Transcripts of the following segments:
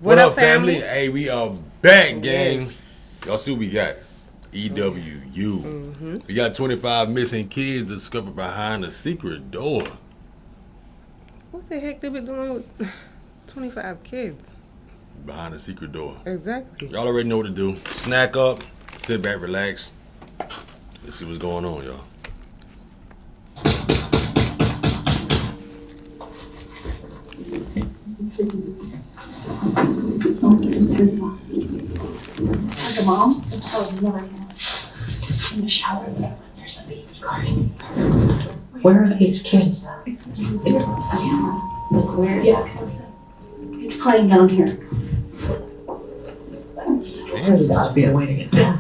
What up, family? Hey, we are back, gang. Yes. Y'all see what we got? EWU. We got 25 missing kids discovered behind a secret door. What the heck they been doing with 25 kids? Behind a secret door. Exactly. Y'all already know what to do. Snack up, sit back, relax. Let's see what's going on, y'all. The mom? Oh, never in the shower. There's a baby car. Where are these kids? Where? Yeah. It's playing down here. There's gotta be a way to get down.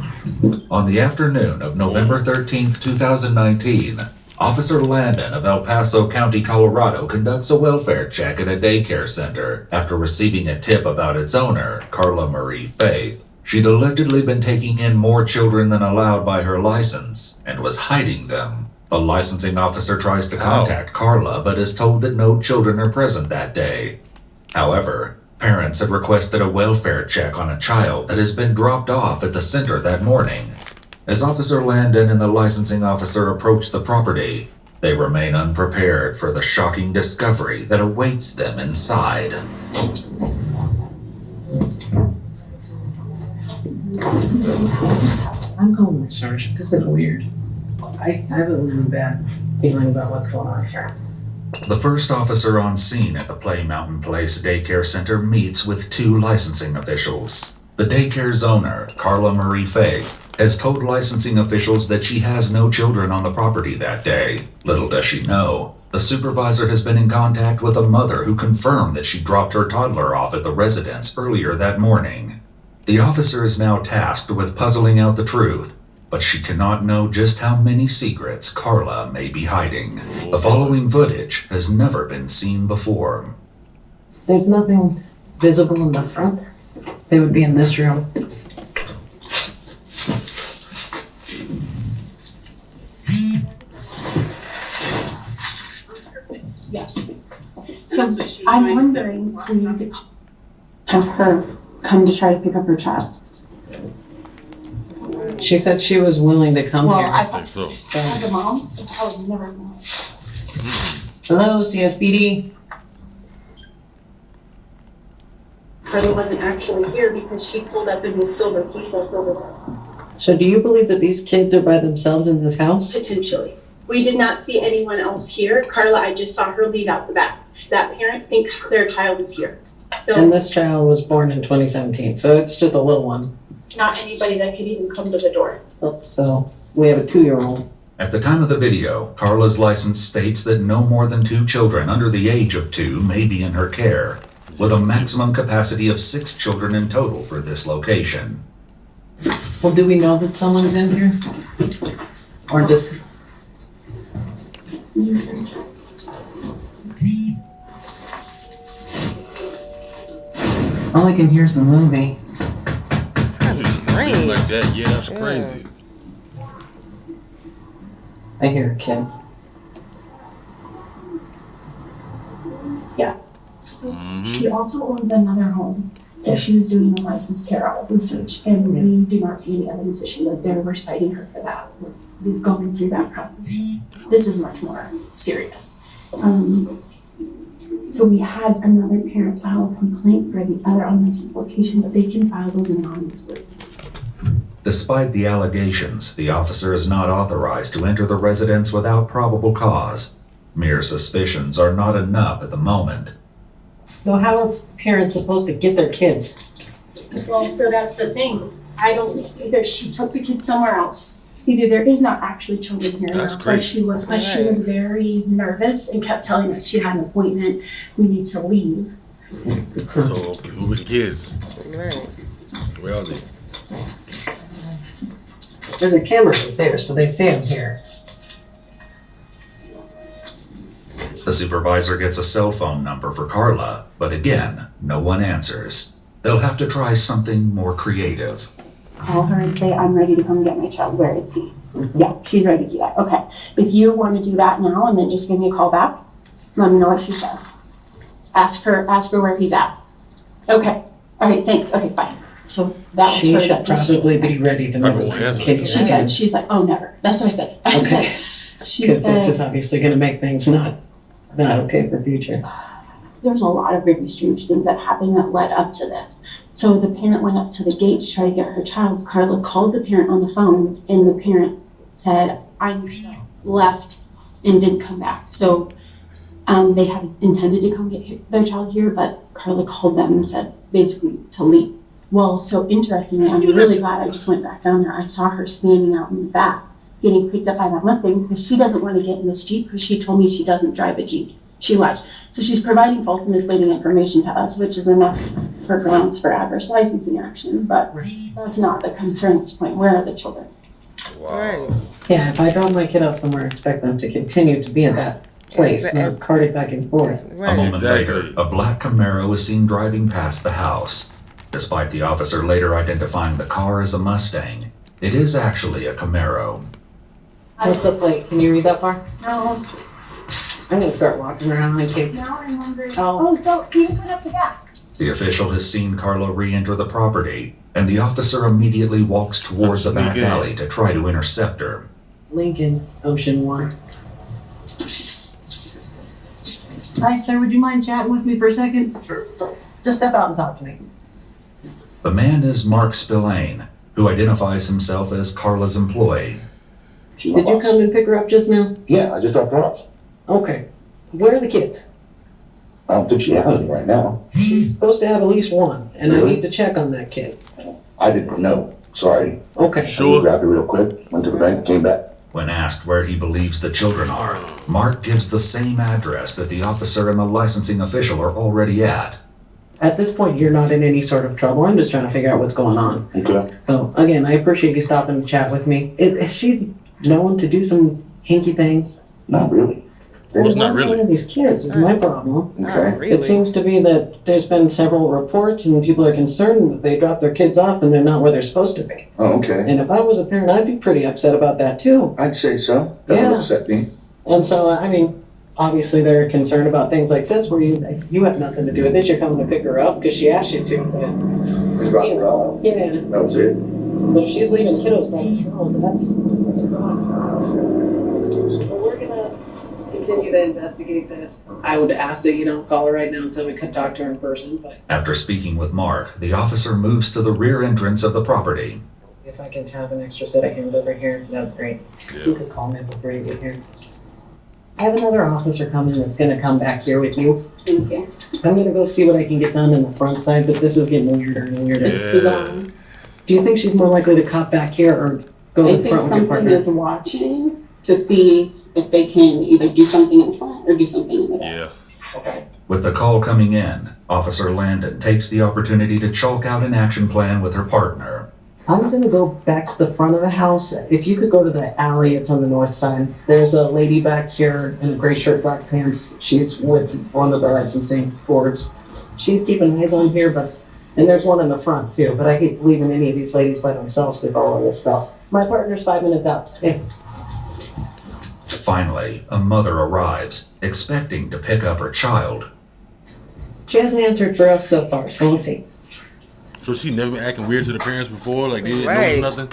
On the afternoon of November 13th, 2019, Officer Landon of El Paso County, Colorado conducts a welfare check at a daycare center after receiving a tip about its owner, Carla Marie Faith. She'd allegedly been taking in more children than allowed by her license and was hiding them. The licensing officer tries to contact Carla but is told that no children are present that day. However, parents had requested a welfare check on a child that has been dropped off at the center that morning. As Officer Landon and the licensing officer approach the property, they remain unprepared for the shocking discovery that awaits them inside. I'm calling my sergeant. This is weird. I have a really bad feeling about what's going on here. The first officer on scene at the Play Mountain Place Daycare Center meets with two licensing officials. The daycare's owner, Carla Marie Faith, has told licensing officials that she has no children on the property that day. Little does she know, the supervisor has been in contact with a mother who confirmed that she dropped her toddler off at the residence earlier that morning. The officer is now tasked with puzzling out the truth, but she cannot know just how many secrets Carla may be hiding. The following footage has never been seen before. There's nothing visible in the front. They would be in this room. Yes. So I'm wondering if we could have her come to try to pick up her child. She said she was willing to come Well, here. I think so. The mom? I would never know. Hello, CSPD. Carla wasn't actually here because she pulled up in the silver people over there. So do you believe that these kids are by themselves in this house? Potentially. We did not see anyone else here. Carla, I just saw her leave out the back. That parent thinks their child is here. And So this child was born in 2017, so it's just a little one. not anybody that could even come to the door. So we have a 2-year-old. At the time of the video, Carla's license states that no more than 2 children under the age of 2 may be in her care, with a maximum capacity of 6 children in total for this location. Well, do we know that someone's in here? Or just... All I can hear is the movie. Strange. Like that, yeah, that's crazy. I hear a kid. She also owned another home that she was doing a licensed care out research, and we do not see any evidence that she lives there. We're citing her for that. We've gone through that process. This is much more serious. So we had another parent file a complaint for the other unlicensed location, but they can file those anonymously. Despite the allegations, the officer is not authorized to enter the residence without probable cause. Mere suspicions are not enough at the moment. So how are parents supposed to get their kids? Well, so that's the thing. I don't, Either she took the kids somewhere else. Either there is not actually children here, and That's that's why she was, but she was very nervous and kept telling us she had an appointment, we need to leave. So, who are the kids? Right. Where are they? There's a camera right there, so they see them here. The supervisor gets a cell phone number for Carla, but again, no one answers. They'll have to try something more creative. Call her and say, I'm ready to come get my child, where is he? Yeah, she's ready to do that, okay. If you want to do that now and then just give me a call back, let me know what she says. Ask her where he's at. Okay, All right, thanks. Okay, fine. So that was She her should that just. probably be ready to Probably move won't the answer. kid She here. said, she's like, oh, never. That's what I said. I Okay. said, she Because this is said, obviously gonna make things not okay for future. there's a lot of very strange things that happened that led up to this. So the parent went up to the gate to try to get her child. Carla called the parent on the phone, and the parent said, I'm left and didn't come back. So they had intended to come get their child here, but Carla called them and said basically to leave. Well, so interestingly, I'm really glad I just went back down there. I saw her standing out in the back getting picked up by that Mustang because she doesn't want to get in this Jeep because she told me she doesn't drive a Jeep. She lied. So she's providing false and misleading information to us, which is enough for grounds for adverse licensing action, but that's not the concern at this point. Where are the children? Right. Yeah, if I drop my kid off somewhere, I expect them to continue to be in that place, not carted back and forth. A Right. moment Exactly. later, a black Camaro is seen driving past the house. Despite the officer later identifying the car as a Mustang, it is actually a Camaro. What's the plate? Can you read that far? No, I'm gonna start walking around in case. now I'm wondering. Oh. Oh, so you put up the gap. The official has seen Carla re-enter the property, and the officer immediately walks toward the back Sneak in. alley to try to intercept her. Lincoln, Ocean One. Hi, sir, would you mind chatting with me for a second? Sure. Just step out and talk to me. The man is Mark Spillane, who identifies himself as Carla's employee. She's my Did you boss. come and pick her up just now? Yeah, I just dropped her off. Okay. Where are the kids? I don't think she has any right now. She's supposed to have at least one, and I Really? need to check on that kid. I didn't know. Sorry. Okay. I just Sure. grabbed her real quick, went to the bank, came back. When asked where he believes the children are, Mark gives the same address that the officer and the licensing official are already at. At this point, you're not in any sort of trouble. I'm just trying to figure out what's going on. Okay. So, again, I appreciate you stopping to chat with me. Is she known to do some hinky things? Not really. Well, it's not One really. of these kids is my problem. Okay. Really? It seems to be that there's been several reports and people are concerned that they drop their kids off and they're not where they're supposed to be. Oh, okay. And if I was a parent, I'd be pretty upset about that too. I'd say so. That Yeah. would upset me. And so, I mean, obviously they're concerned about things like this where you have nothing to do with this. You're coming to pick her up because she asked you to. We dropped her off. But, yeah, That was it. but if she's leaving kiddos by themselves, that's a problem. But we're gonna continue to investigate this. I would ask that you don't call her right now until we could talk to her in person, but After speaking with Mark, the officer moves to the rear entrance of the property. if I can have an extra set of hands over here, that'd be great. You could call me before you get here. I have another officer coming that's gonna come back here with you. Thank you. I'm gonna go see what I can get done in the front side, but this is getting weirder and weirder. It's bizarre. Do you think she's more likely to cop back here or go I in think front with your something partner? is watching to see if they can either do something in front or do something in the back. Yeah. With the call coming in, Officer Landon takes the opportunity to chalk out an action plan with her partner. I'm gonna go back to the front of the house. If you could go to the alley, it's on the north side. There's a lady back here in a gray shirt, black pants. She's with one of the licensing boards. She's keeping eyes on here, and there's one in the front too, but I hate leaving any of these ladies by themselves with all of this stuff. My partner's 5 minutes out. Hey. Finally, a mother arrives, expecting to pick up her child. She hasn't answered for us so far, so we'll see. So she never been acting weird to the parents before? Like they didn't Right. know nothing?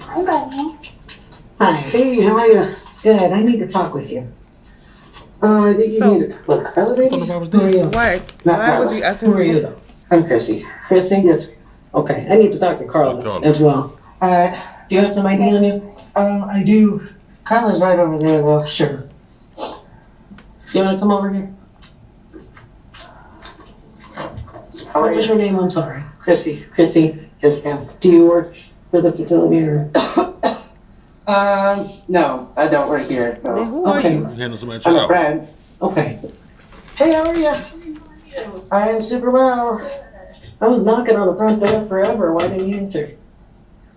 Hi, Buddy. Hi. Hey, how are you? Good, I need to talk with you. I think you So- need to, what, Carla, baby? I was Who are you? Why? Not Why was Carla. you asking Who are me? you though? I'm Chrissy. Chrissy? Yes. Okay, I need to talk to Carla Carla. as well. Alright, Do you have some ID on you? I do. Carla's right over there though. Sure. You wanna come over here? How What are was you? your name? I'm sorry. Chrissy. Chrissy. Yes, ma'am. Do you work for the facility or? No, I don't work here. Then No. who are Okay. you? You handle somebody's I'm a child. friend. Okay. Hey, how are you? I am super well. I was knocking on the front door forever. Why didn't you answer?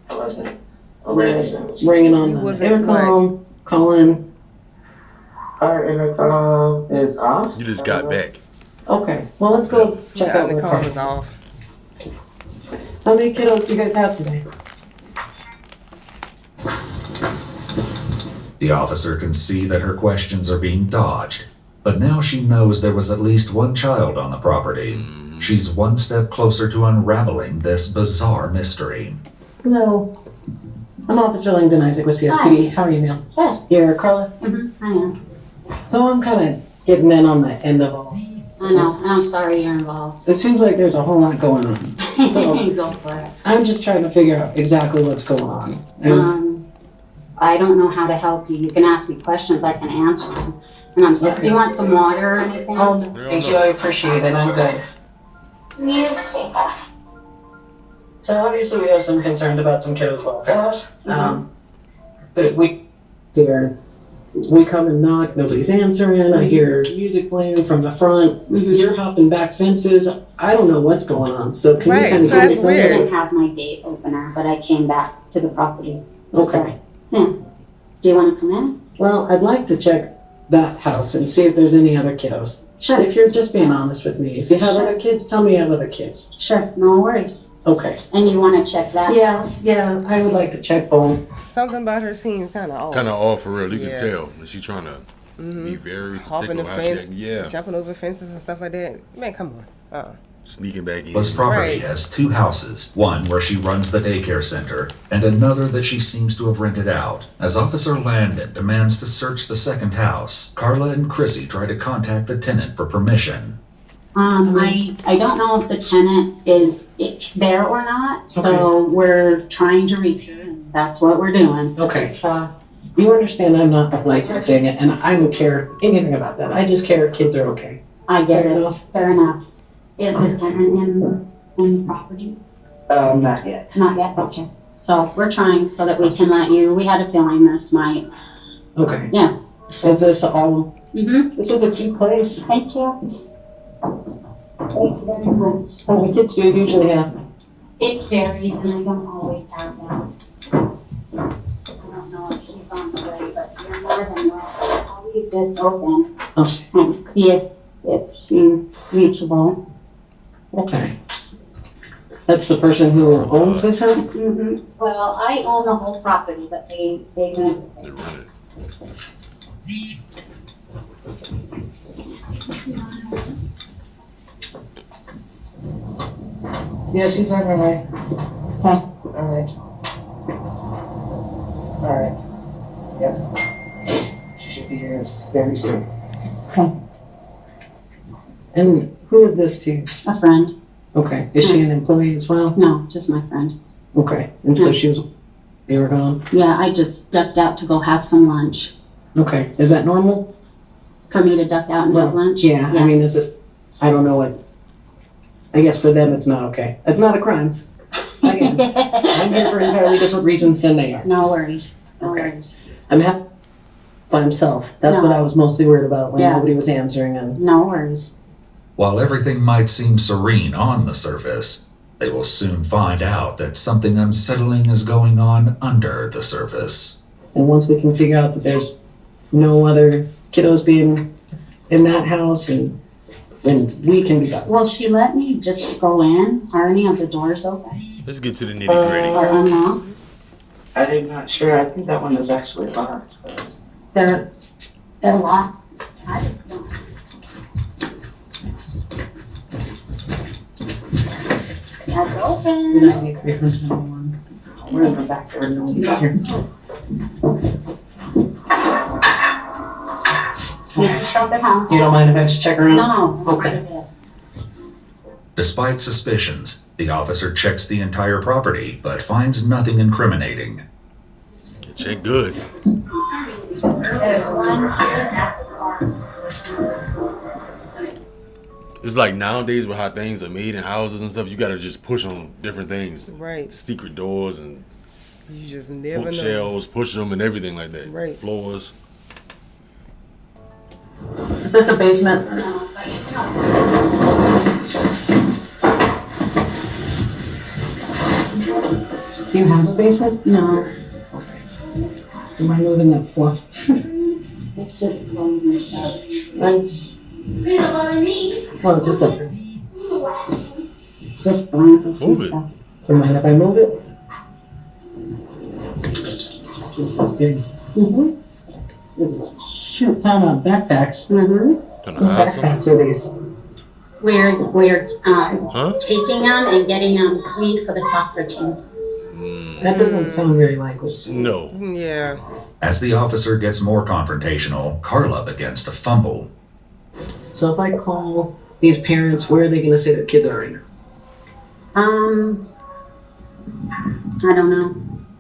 I wasn't. Ringing on You the wasn't intercom, calling. Our intercom is off. You just got back. Okay, well, let's go check Yeah, out the the call car. was off. How many kiddos do you guys have today? The officer can see that her questions are being dodged, but now she knows there was at least one child on the property. She's one step closer to unraveling this bizarre mystery. Hello. I'm Officer Langdon Isaac with CSPD. How are you, ma'am? Good. You're Carla? I am. So I'm kind of getting in on the end of all. I know, and I'm sorry you're involved. It seems like there's a whole lot going on. So Go for it. I'm just trying to figure out exactly what's going on. And I don't know how to help you. You can ask me questions, I can answer them. And I'm sorry. Okay. Do you want some water or anything? Thank you, I appreciate it. I'm good. You take that. So obviously we have some concerns about some kiddos' welfare. But we come and knock, nobody's answering. I hear music playing from the front. You're hopping back fences. I don't know what's going on. So can Right, you kind of so give me that's some? I weird. didn't have my gate opener, but I came back to the property. Okay. Yeah. Do you want to come in? Well, I'd like to check that house and see if there's any other kiddos. Sure. If you're just being honest with me, if you have other kids, tell me you have other kids. Sure, no worries. Okay. And you want to check that? Yeah, I would like to check both. Something about her seems kind of off. Kind of off for real. You Yeah. can tell that she trying to be very Hopping the particular. How she fence, act. Yeah, jumping over fences and stuff like that. Man, come on. sneaking back in. This property Right. has two houses, one where she runs the daycare center, and another that she seems to have rented out. As Officer Landon demands to search the second house, Carla and Chrissy try to contact the tenant for permission. I don't know if the tenant is there or not, so we're trying to reach her, and that's what we're doing. Okay. So, You understand I'm not licensing it, and I don't care anything about that. I just care kids are okay. I get Fair it. enough. Fair enough. Is the tenant in the property? Not yet. Not yet, okay. So we're trying so that we can let you, we had a feeling this might, Okay. yeah. Is this all? Mm-hmm. This is a cute place. Thank you. Thank you very much. How many kids do you usually have? It varies and I don't always have that. I don't know if she's on the way, but you're more than welcome. I'll leave this open Okay. and see if she's reachable. Okay. That's the person who owns this house? Mm-hmm. Well, I own the whole property, but they rent They it. run it. Yeah, she's on her way. Okay. Alright. Alright. Yep. She should be here very soon. And who is this to? A friend. Okay. Is she an employee as well? No, just my friend. Okay. And so she was, you were gone? Yeah, I just ducked out to go have some lunch. Okay. Is that normal? For me to duck out and have lunch? Yeah, I mean, is it, I don't know what, I guess for them it's not okay. It's not a crime. Again, I'm here for entirely different reasons than they are. No worries. No Okay. worries. I'm happy by himself. That's No. what I was mostly worried about when Yeah. nobody was answering and. No worries. While everything might seem serene on the surface, they will soon find out that something unsettling is going on under the surface. And once we can figure out that there's no other kiddos being in that house and then we can be done. Will she let me just go in? Are any of the doors open Let's get to the nitty gritty. or unlocked? I'm not sure. I think that one is actually locked. They're locked. I don't know. That's open. 93 from 71. We're in the back door, no one here. Make yourself at home. You don't mind if I just check around? No. Okay. Despite suspicions, the officer checks the entire property but finds nothing incriminating. Check good. There's one here at the car. It's like nowadays with how things are made in houses and stuff, you gotta just push on different things. Right. Secret doors and You just never know. bookshelves, push them and everything like that. Right. Floors. Is this a basement? No, but you can Do you have a basement? No, Am I moving that floor? it's just clothes and stuff. Nice. Well, just a, Just blankets and Move it. stuff. do you mind if I move it? This is big. Mm-hmm. There's a shit ton of backpacks. Mm-hmm. Turn What the house on. backpacks are these? We're Huh? taking them and getting them cleaned for the soccer team. That doesn't sound very likely. No. Yeah. As the officer gets more confrontational, Carla begins to fumble. So if I call these parents, where are they going to say their kids are right now? I don't know.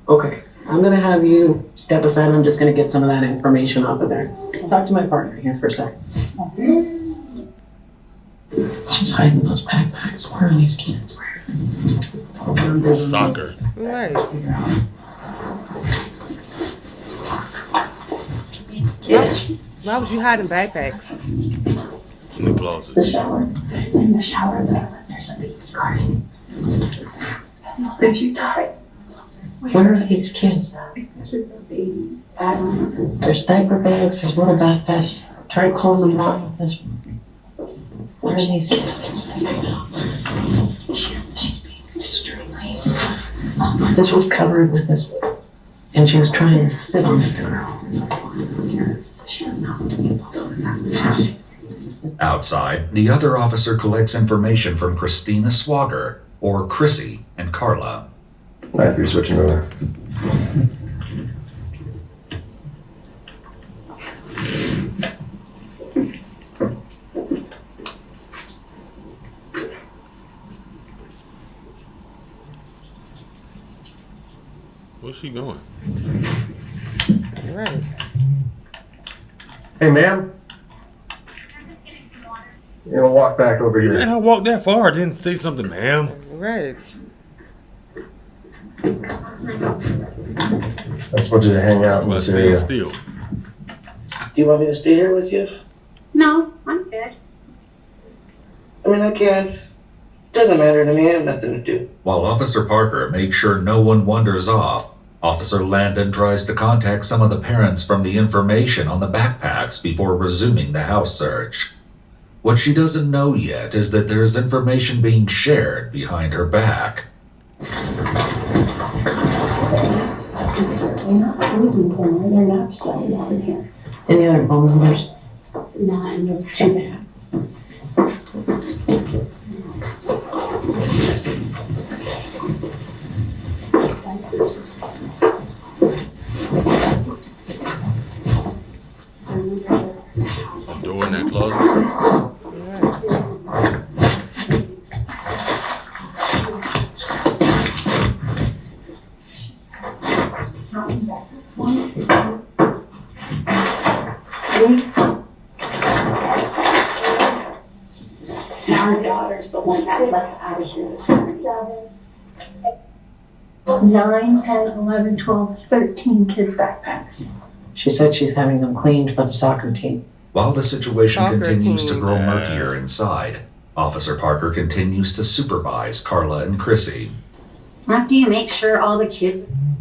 Okay, I'm going to have you step aside. I'm just going to get some of that information off of there. I'll talk to my partner here for a sec. She's hiding those backpacks. Where are these kids? Soccer. Right. Why was you hiding backpacks? In the It's the closet. shower. In the shower, there's a baby car seat. There's died. Where are these kids? Babies. There's diaper bags, there's little backpacks. Try closing them out with this. Where are these kids? She's being extremely. This was covered with this, and she was trying to sit on it. She does not want to be so sad. Outside, the other officer collects information from Christina Swagger, or Chrissy, and Carla. Alright, you're switching over. Where's she going? Right. Hey, ma'am. You know, walk back over And here. I walked that far. I didn't say something, ma'am. Right. I just want you to hang out in Well, this stay area. still. Do you want me to stay here with you? No, I'm good. I mean, I can. Doesn't matter to me. I have nothing to do. While Officer Parker makes sure no one wanders off, Officer Landon tries to contact some of the parents from the information on the backpacks before resuming the house search. What she doesn't know yet is that there is information being shared behind her back. They're not sleeping somewhere. They're not staying out in here. Any other phone numbers? Not in those two bags. Door in that closet. Our daughter's the one that left out of here this morning. 9, 10, 11, 12, 13 kids' backpacks. She said she's having them cleaned for the soccer team. While the situation Soccer continues to team. grow murkier inside, Officer Parker continues to supervise Carla and Chrissy. After you make sure all the kids,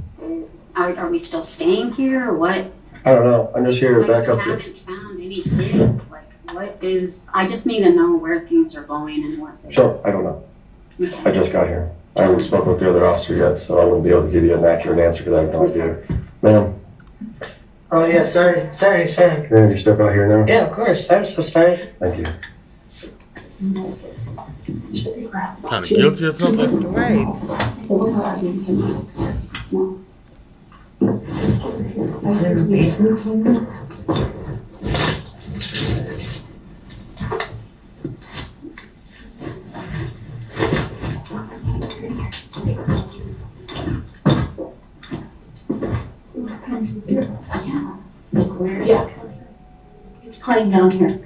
are we still staying here or what? I don't know. I'm just here to Like, back you up here. haven't found any kids, like, what is, I just need to know where things are going and what. Sure, I don't know. I Okay. just got here. I haven't spoken with the other officer yet, so I wouldn't be able to give you an accurate answer because I have no idea. Ma'am, Oh, yeah, sorry. can you step out here now? Yeah, of course. I'm so sorry. Thank you. Kind of guilty or something? Right. So we're not doing some music, sir. No. Is there a basement somewhere? Yeah. Look where, yeah. It's playing down here.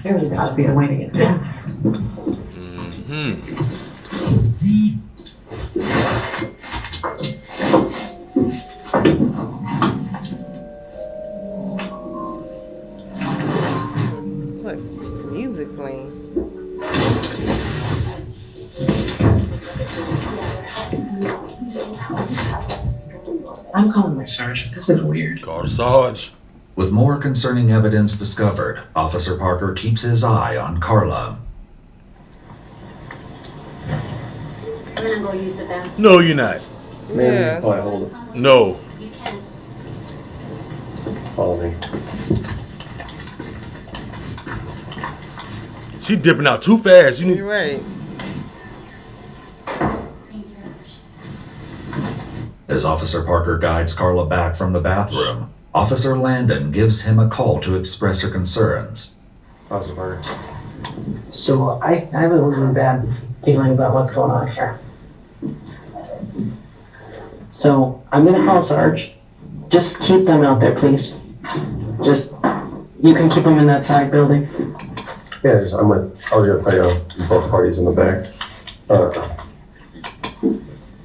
There's gotta be a way to get down. It's like music playing. I'm calling my sergeant. This is weird. Call the Sarge. With more concerning evidence discovered, Officer Parker keeps his eye on Carla. I'm gonna go use the bathroom? No, you're not. Maybe Yeah. probably hold it. No. You can. Follow me. She dipping out too fast. You need. You're right. As Officer Parker guides Carla back from the bathroom, Officer Landon gives him a call to express her concerns. How's it work? So I have a really bad feeling about what's going on here. So I'm gonna call Sarge. Just keep them out there, please. Just, you can keep them in that side building. Yeah, I was gonna tell you, both parties in the back.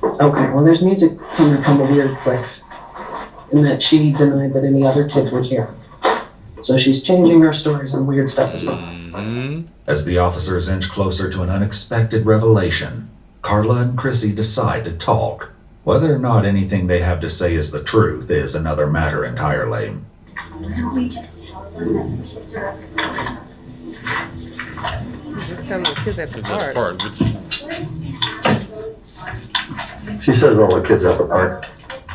Okay, well, there's music coming from a weird place. And that she denied that any other kids were here. So she's changing her stories and weird stuff as well. Mm-hmm. As the officers inch closer to an unexpected revelation, Carla and Chrissy decide to talk. Whether or not anything they have to say is the truth is another matter entirely. Why don't we just tell them that the kids are up there? Just telling the kids at the That's park. part. Which, She said all the kids at the park.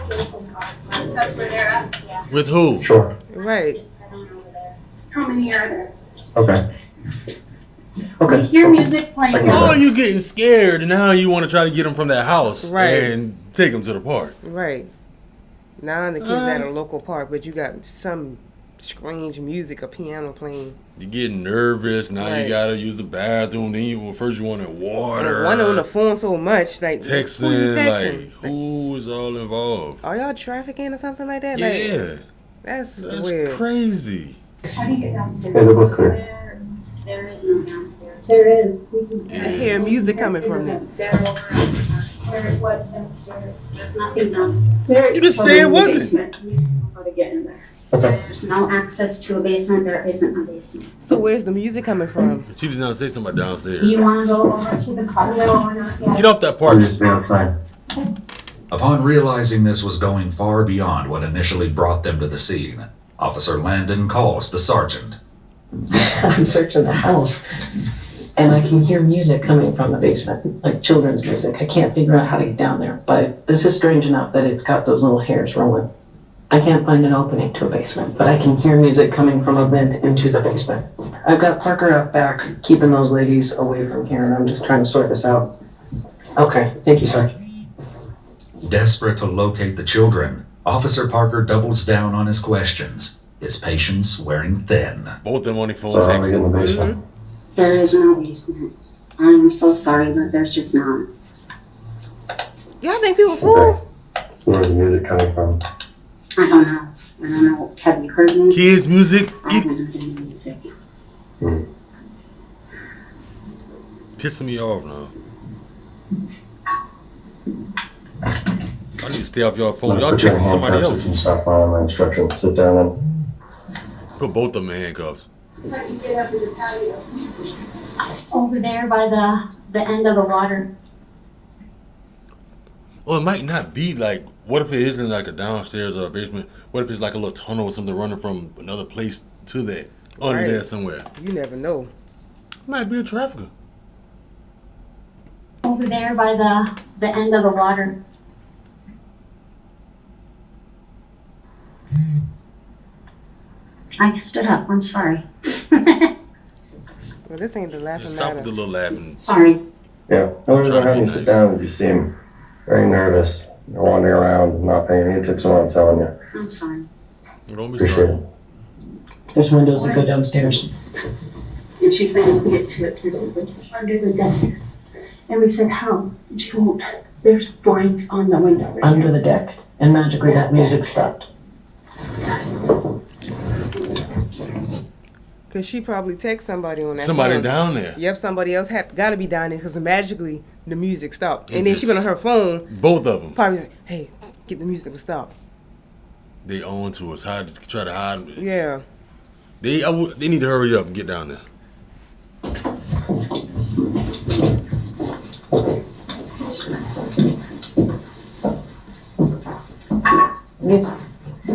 That's where they're at? Yeah, with who? Sure. Right. I don't know over there. How many are there? Okay. We Okay. hear music playing. I get Oh, it. you getting scared, and now you want to try to get them from that house Right. and take them to the park. Right. Now the kids at a local park, but you got some strange music, a piano playing. You get nervous. Now Right. you gotta use the bathroom. Then first you wanted water. One on the phone so much, like who you Texting, texting? like who is all involved? Are y'all trafficking or something like that? Yeah, Like, that's weird. crazy. How do you get downstairs? Yeah, they're both clear. There is no downstairs. There is. I hear music coming from them. They're over where it was downstairs. There's nothing downstairs. There You just said it wasn't. How to get in there. Okay. There's no access to a basement. There isn't a basement. So where's the music coming from? She was not say something about downstairs. Do you want to go over to the car? No, we're not yet. Get off that Or park. just be outside. Upon realizing this was going far beyond what initially brought them to the scene, Officer Landon calls the sergeant. I'm searching the house. And I can hear music coming from the basement, like children's music. I can't figure out how to get down there, but this is strange enough that it's got those little hairs rolling. I can't find an opening to a basement, but I can hear music coming from a vent into the basement. I've got Parker out back, keeping those ladies away from here, and I'm just trying to sort this out. Okay, thank you, sir. Desperate to locate the children, Officer Parker doubles down on his questions, his patience wearing thin. Both them on the phone So how do we get in texting. the basement? There is no basement. I'm so sorry, but there's just not. Y'all think people fool? Where's the music coming from? I don't know. I don't know. Have you heard music? Kids music. I haven't heard any music. Pissing me off now. I need to stay off your phone. Y'all Put you in texting somebody handcuffs else. if you stop following my instructions. Sit down and Put both of them in handcuffs. How do you get up to the patio? Over there by the end of the water. Well, it might not be like. What if it isn't like a downstairs or a basement? What if it's like a little tunnel or something running from another place to that? Under Right. there somewhere. You never know. Might be a trafficker. Over there by the end of the water. I stood up. I'm sorry. Well, this ain't the laughing Just stop matter. with the little laughing. Sorry. yeah. The only reason Trying to I'm having be you sit nice. down is you seem very nervous. You're wandering around, not paying any attention to what I'm telling you. I'm sorry. Don't be Appreciate sorry. it. There's windows that go downstairs. And she's saying to get to it through under the deck. And we said, how? And she won't. There's blinds on the window. right Under there. the deck, and magically that music stopped. Cause she probably text somebody on that Somebody phone. down there. Yep, somebody else got to be down there because magically the music stopped. It And then she just- been on her phone, Both of them. probably say, hey, get the music to stop. They on to us. Hide, try to hide. Yeah. They need to hurry up and get down there.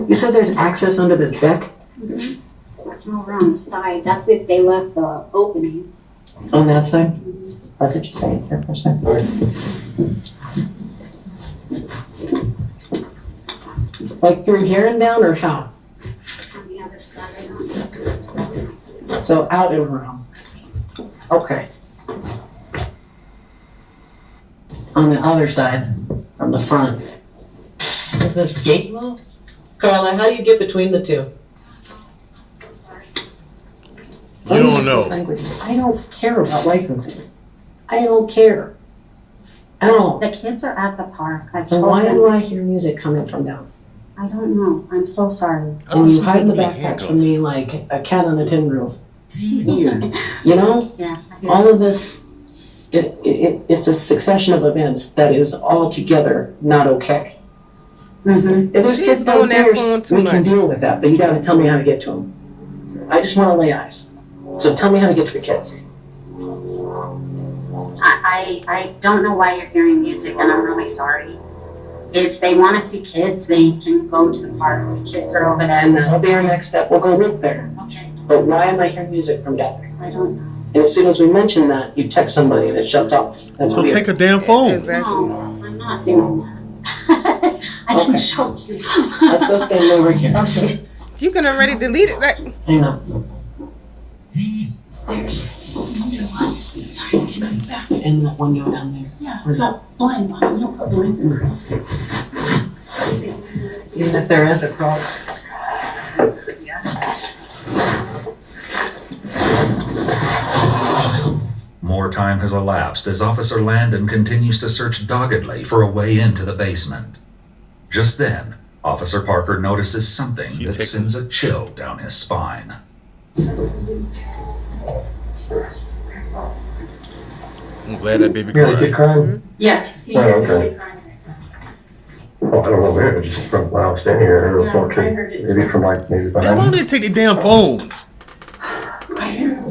You said there's access under this deck? Over on the side. That's if they left the opening. On that side? I could just stay here for a second. Like through here and down, or how? On the other side. So out and around. Okay. On the other side, from the front. Is this gate locked? Carla, how do you get between the two? You don't know. I don't care about licensing. I don't care. At all. The kids are at the park. I've And told why them. do I hear music coming from down? I don't know. I'm so sorry. And you hide the Be backpacks handcuffs. from me like a cat on a tin roof. Weird. You know? Yeah. I hear All of this, it's a succession of events that is altogether not okay. Mm-hmm. If there's She's kids doing that downstairs, phone too we can much. deal with that, but you gotta tell me how to get to them. I just wanna lay eyes. So tell me how to get to the kids. I don't know why you're hearing music, and I'm really sorry. If they want to see kids, they can go to the park. The kids are over And there. that'll be our next step. We'll go look there. Okay. But why am I hearing music from down there? I don't know. And as soon as we mention that, you text somebody and it shuts off. That's So weird. take a damn phone. Exactly. No, I'm not doing that. I can Okay. show you. Let's go stand over here. Okay. You can already delete it. Like, Hang on. There's window lines on the side and in the back. And that window down there. Yeah, it's got blinds on it. You don't put blinds in the house. Even if there is a problem. More time has elapsed as Officer Landon continues to search doggedly for a way into the basement. Just then, Officer Parker notices something that sends a chill down his spine. I'm glad that baby You got a kid cried. crying? Yes. He Oh, is okay. really crying. Oh, I don't know where, but just from when I was standing here, there was Yeah, one I kid, heard it. maybe from like, maybe Why behind don't me. they take their damn phones? I hear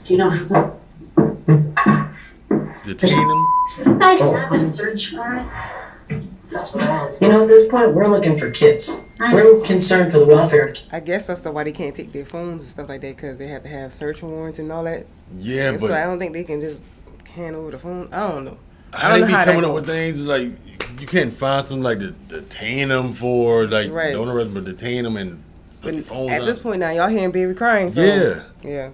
You don't have to. Detain them? You guys have a search warrant? You know, at this point, we're looking for kids. We're concerned for the welfare of kids. I guess that's why they can't take their phones and stuff like that, because they have to have search warrants and all that. Yeah, And so I but don't think they can just hand over the phone. I don't know. how don't they know be how that coming up go. with things is like you can't find something like to detain them for like Right. don't arrest but detain them and put But your phone at down. this point now, y'all hearing baby crying. So, Yeah. Yeah.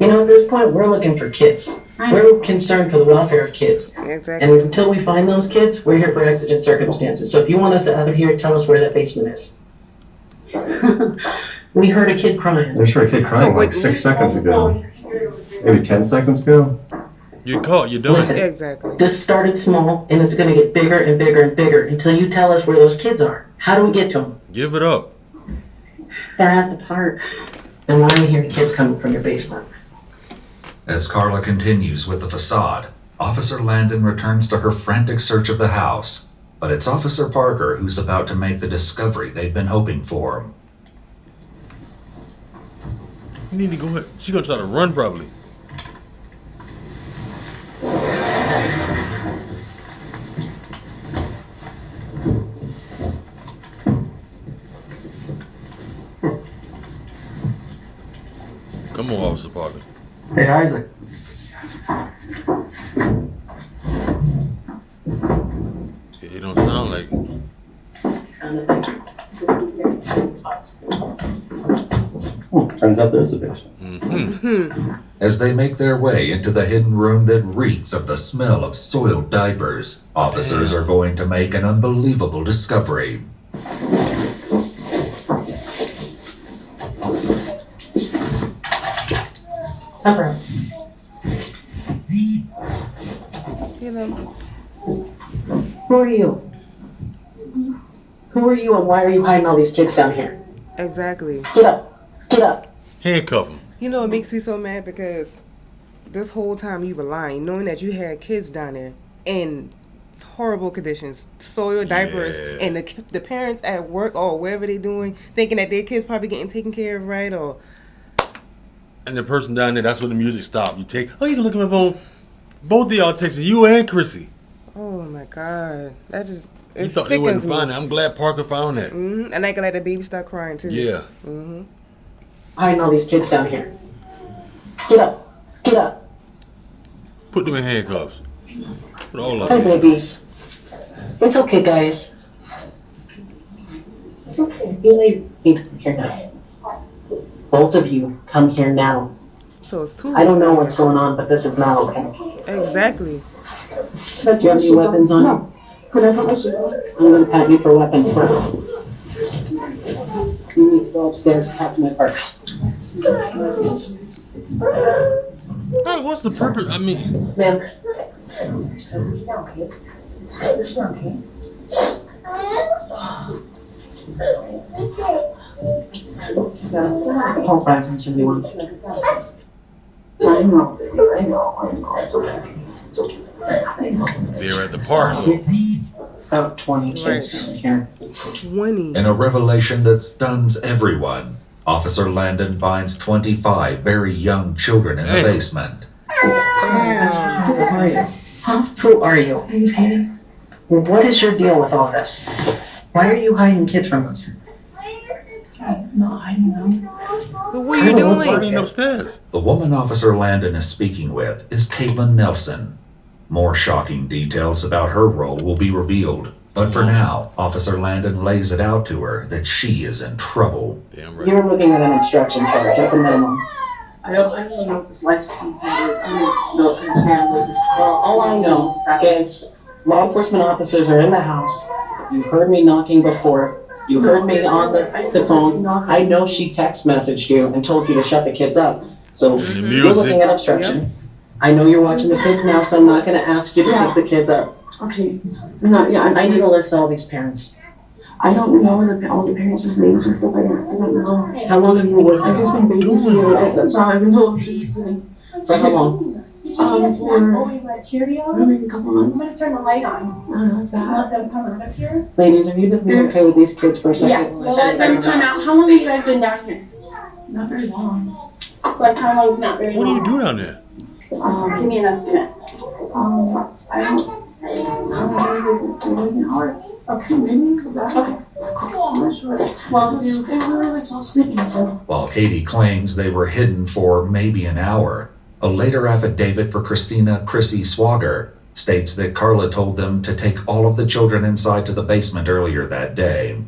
You know, at this point, we're looking for kids. We're concerned for the welfare of kids. Exactly. And until we find those kids, we're here for exigent circumstances. So if you want us out of here, tell us where that basement is. We heard a kid crying. There's a kid crying like 6 seconds ago, maybe 10 seconds ago. You're caught, you're done. Listen. Exactly. This started small, and it's going to get bigger and bigger and bigger until you tell us where those kids are. How do we get to them? Give it up. They're at the park. Then why are we hearing kids coming from your basement? As Carla continues with the facade, Officer Landon returns to her frantic search of the house. But it's Officer Parker who's about to make the discovery they've been hoping for. You need to go ahead. She gonna try to run probably. Come on, Officer Parker. Hey, Isaac. It don't sound like Turns out there's a basement. As they make their way into the hidden room that reeks of the smell of soiled diapers, officers are going to make an unbelievable discovery. Cover up. You know. Who are you? Who are you and why are you hiding all these kids down here? Exactly. Get up. Get up. handcuff them. You know, it makes me so mad because this whole time you were lying, knowing that you had kids down there in horrible conditions, soiled diapers, Yeah. and the parents at work or wherever they doing, thinking that their kids probably getting taken care of right, or And the person down there, that's when the music stopped. You take, oh, you can look at my phone. Both of y'all texting, you and Chrissy. oh my God, that just You it thought they wouldn't sickens me. find it. I'm glad Parker found that. And I can let the baby start crying too. Yeah. Hiding all these kids down here. Get up. Get up. Put them in handcuffs. Put all of Hey, them. babies. It's okay, guys. It's okay. You need to come here now. Both of you come here now. So it's two. I don't know what's going on, but this is not okay. Exactly. Do you have any weapons on you? Could I put my shoe on? I'm gonna pat you for weapons first. You need to go upstairs and talk to my purse. Hey, what's the purpose? I mean, Ma'am. Call 571. I know. It's okay. they're at the park. About 20 kids here. 20. In a revelation that stuns everyone, Officer Landon finds 25 very young children in the Damn. basement. Who are you? Huh? Who are you? I'm just kidding. What is your deal with all this? Why are you hiding kids from us? I'm not hiding them. But what are you Kinda looks doing? Running upstairs. The woman Officer Landon is speaking with is Caitlin Nelson. More shocking details about her role will be revealed. But for now, Officer Landon lays it out to her that she is in trouble. Damn right. You're looking at an obstruction charge at the minimum. I don't know what this licensing is. I don't know if it's handled. Well, all I know is law enforcement officers are in the house. You heard me knocking before. You heard me on the phone. I know she text messaged you and told you to shut the kids up. So The you're looking music. at obstruction. I know you're watching the kids now, so I'm not gonna ask you to shut the kids up. Okay. No, yeah, I need a list of all these parents. I don't know all the parents' names and stuff like that. I don't know. How long have you worked I've here? just been babysitting. That's all I've been told. For how long? For maybe a couple months. gonna turn the light on. I don't know if that. Want them coming out of here? Ladies, have you been okay with these kids for a second? Yes, well, Let them come out. How long have you guys been down here? Not very long. Like how long's not very What do long? you do down there? Give me an estimate. I don't know. Hard. Okay, maybe that. Okay. I'm not sure. Well, dude, they were like all sleeping, so. While Katie claims they were hidden for maybe an hour, a later affidavit for Chrissy Swager states that Carla told them to take all of the children inside to the basement earlier that day.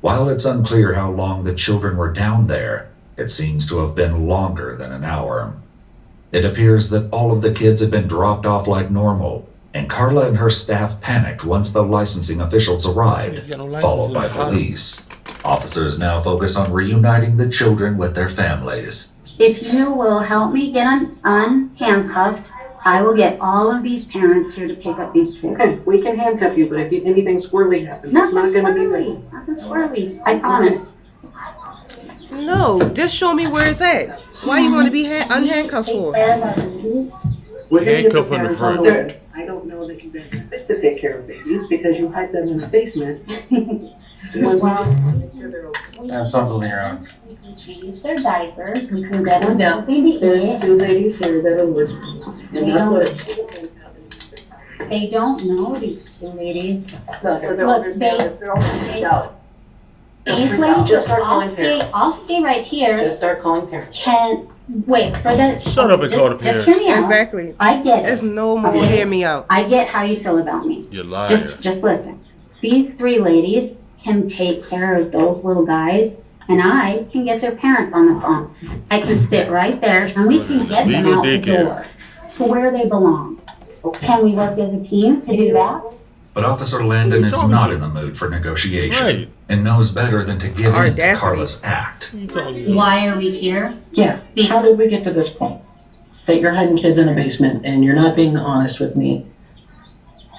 While it's unclear how long the children were down there, it seems to have been longer than an hour. It appears that all of the kids had been dropped off like normal, and Carla and her staff panicked once the licensing officials arrived, He's got no license followed in by the car. police. Officers now focus on reuniting the children with their families. If you will help me get unhandcuffed, I will get all of these parents here to pick up these kids. Okay, we can handcuff you, but if anything squirrely happens, it's Nothing not gonna be squirrely, nothing squirrely, I promise. No, just show me where it's at. Why you want to be unhandcuffed for? We're gonna get the Handcuff on the parents front. on the way. I don't know that you guys expect to take care of babies because you hide them in the basement. Something here. We can change their diapers, we can get them No. something to There's eat. two ladies here that are with me. They And not don't- good. They don't know these two ladies. No, so they're Look, understand they- that they're all freaked out. These freak ladies, out. Just start I'll calling stay, parents. I'll stay right here. Just start calling parents. Can, wait, for the. Shut up and call the Just hear me out. Exactly. I get There's it. no more Okay. hear me out. I get how you feel about me. You liar. Just listen. These three ladies can take care of those little guys, and I can get their parents on the phone. I can sit right there, and we can get them Legal out the daycare. door to where they belong. Can we work as a team to do that? But Officer Landon is not in the mood for negotiation Right. and knows better than to give in to Audacity. Carla's act. What you talking about? Why are we here? Yeah, how did we get to this point? That you're hiding kids in a basement and you're not being honest with me.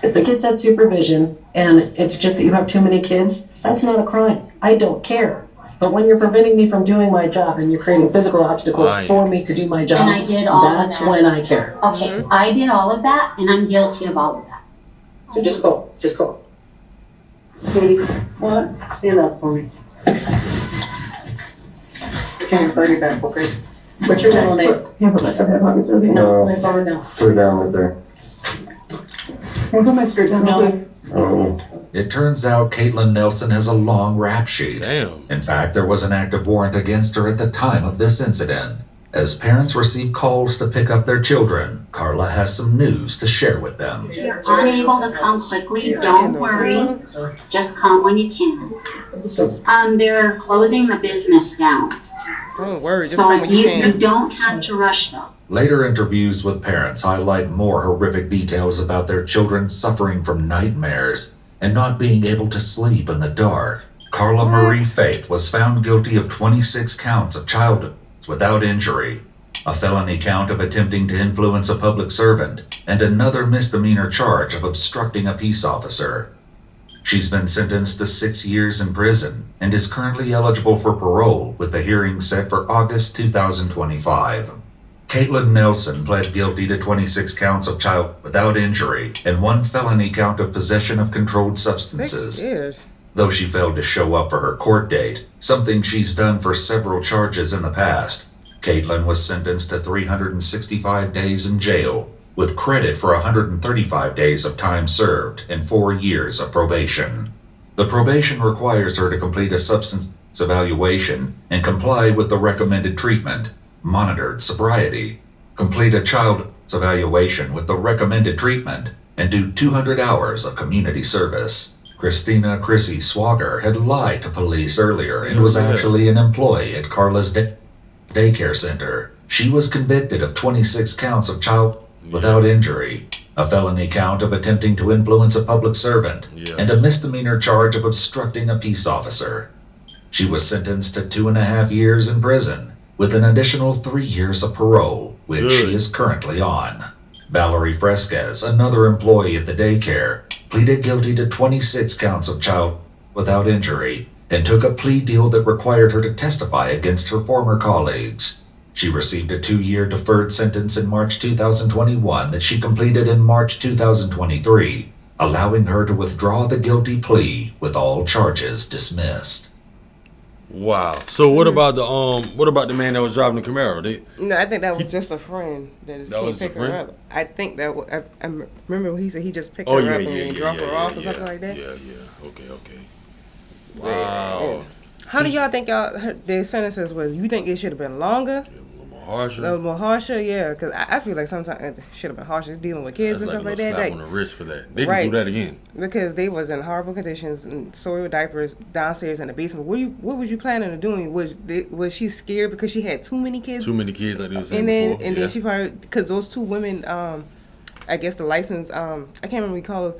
If the kids had supervision and it's just that you have too many kids, that's not a crime. I don't care. But when you're preventing me from doing my job and you're creating physical obstacles Lying. for me to do my job, And I did all of that's that. when I care. Okay, I did all of that, and I'm guilty of all of that. So just go. Katie, what? Stand up for me. Okay, throw your back, okay? What's your middle name? Yeah, but like, I've pockets over here. No, lay forward down. Put it down right there. Can I put my skirt down? No. Okay. It turns out Caitlin Nelson has a long rap sheet. Damn. In fact, there was an active warrant against her at the time of this incident. As parents receive calls to pick up their children, Carla has some news to share with them. If you're unable to come quickly, don't worry. Just come when you can. They're closing the business down. Don't worry, just So come if when you you can. don't have to rush though. Later interviews with parents highlight more horrific details about their children suffering from nightmares and not being able to sleep in the dark. Carla Marie Faith was found guilty of 26 counts of child abuse without injury, a felony count of attempting to influence a public servant, and another misdemeanor charge of obstructing a peace officer. She's been sentenced to 6 years in prison and is currently eligible for parole, with the hearing set for August 2025. Caitlin Nelson pled guilty to 26 counts of child without injury and 1 felony count of possession of controlled 6 substances. years. Though she failed to show up for her court date, something she's done for several charges in the past, Caitlin was sentenced to 365 days in jail, with credit for 135 days of time served and 4 years of probation. The probation requires her to complete a substance evaluation and comply with the recommended treatment, monitored sobriety, complete a child evaluation with the recommended treatment, and do 200 hours of community service. Christina Chrissy Swager had lied to police earlier and was actually an employee at Carla's daycare center. She was convicted of 26 counts of child without injury, a felony count of attempting to influence a public servant, and a misdemeanor charge of obstructing a peace officer. She was sentenced to 2.5 years in prison, with an additional 3 years of parole, which she is currently on. Valerie Fresquez, another employee at the daycare, pleaded guilty to 26 counts of child without injury and took a plea deal that required her to testify against her former colleagues. She received a 2-year deferred sentence in March 2021 that she completed in March 2023, allowing her to withdraw the guilty plea with all charges dismissed. Wow. So what about the man that was driving the Camaro? No, I think that was just a friend that just That came was a pick her friend? up. I think that I remember when he said he just picked Oh her yeah, up yeah, and yeah, dropped her yeah, off or yeah, something like that. Yeah. Okay. Yeah. Wow. How do y'all think their sentences was? You think it should have been longer? A little more harsher. A little more harsher, yeah. Because I feel like sometimes it should have been harsher dealing with kids That's and like stuff a like little that. slap on the wrist for that. They Right. can do that again. Because they was in horrible conditions and soiled diapers downstairs in the basement. What was you planning on doing? Was she scared because she had too many kids? Too many kids, like they were saying And before. then she probably, because those 2 women, I guess the license, I can't remember what you call it,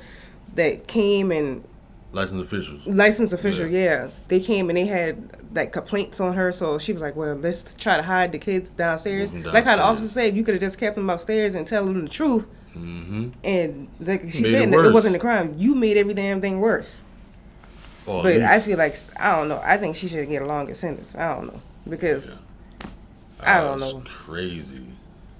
that came and licensed officials. license official, yeah, they came and they had like complaints on her, so she was like, well, let's try to hide the kids downstairs. Move them Like how the downstairs. officer said, you could have just kept them upstairs and tell them the truth. Mm-hmm. And like she Made it said, that it worse. wasn't a crime. You made every damn thing worse. Or at But I least- feel like, I don't know. I think she should get a longer sentence. I don't know because I don't That's know. crazy.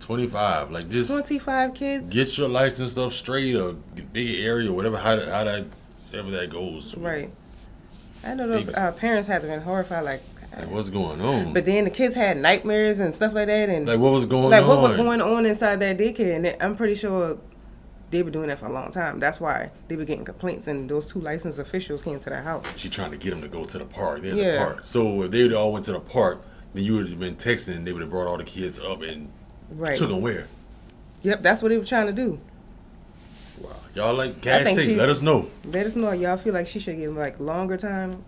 25, like just 25 kids, get your license stuff straight or bigger area, whatever. However that goes. right? I know those parents had to been horrified, like what's going on? but then the kids had nightmares and stuff like that, and like what was going like on? what was going on inside that daycare, and I'm pretty sure they were doing that for a long time. That's why they were getting complaints, and those 2 licensed officials came to their house. She trying to get them to go to the park. They're at Yeah. the park. So if they all went to the park, then you would have been texting, and they would have brought all the kids up and Right. took them where? Yep, that's what they were trying to do. Wow. Y'all like cash think sake, she- let us know. Let us know. Y'all feel like she should get like longer time.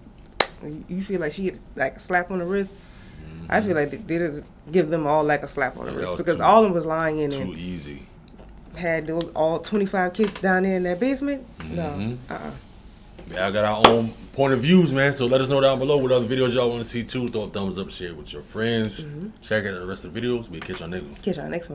You feel like she get like a slap on the wrist. I feel like they just give them all like a slap on the Yeah, that wrist was because too- all of them was lying in Too and easy. had those all 25 kids down there in that basement. No, Y'all got our own point of views, man. So let us know down below what other videos y'all want to see too. Throw a thumbs up, share with your friends. Check out the rest of the videos. We'll catch y'all next one. Catch y'all next one.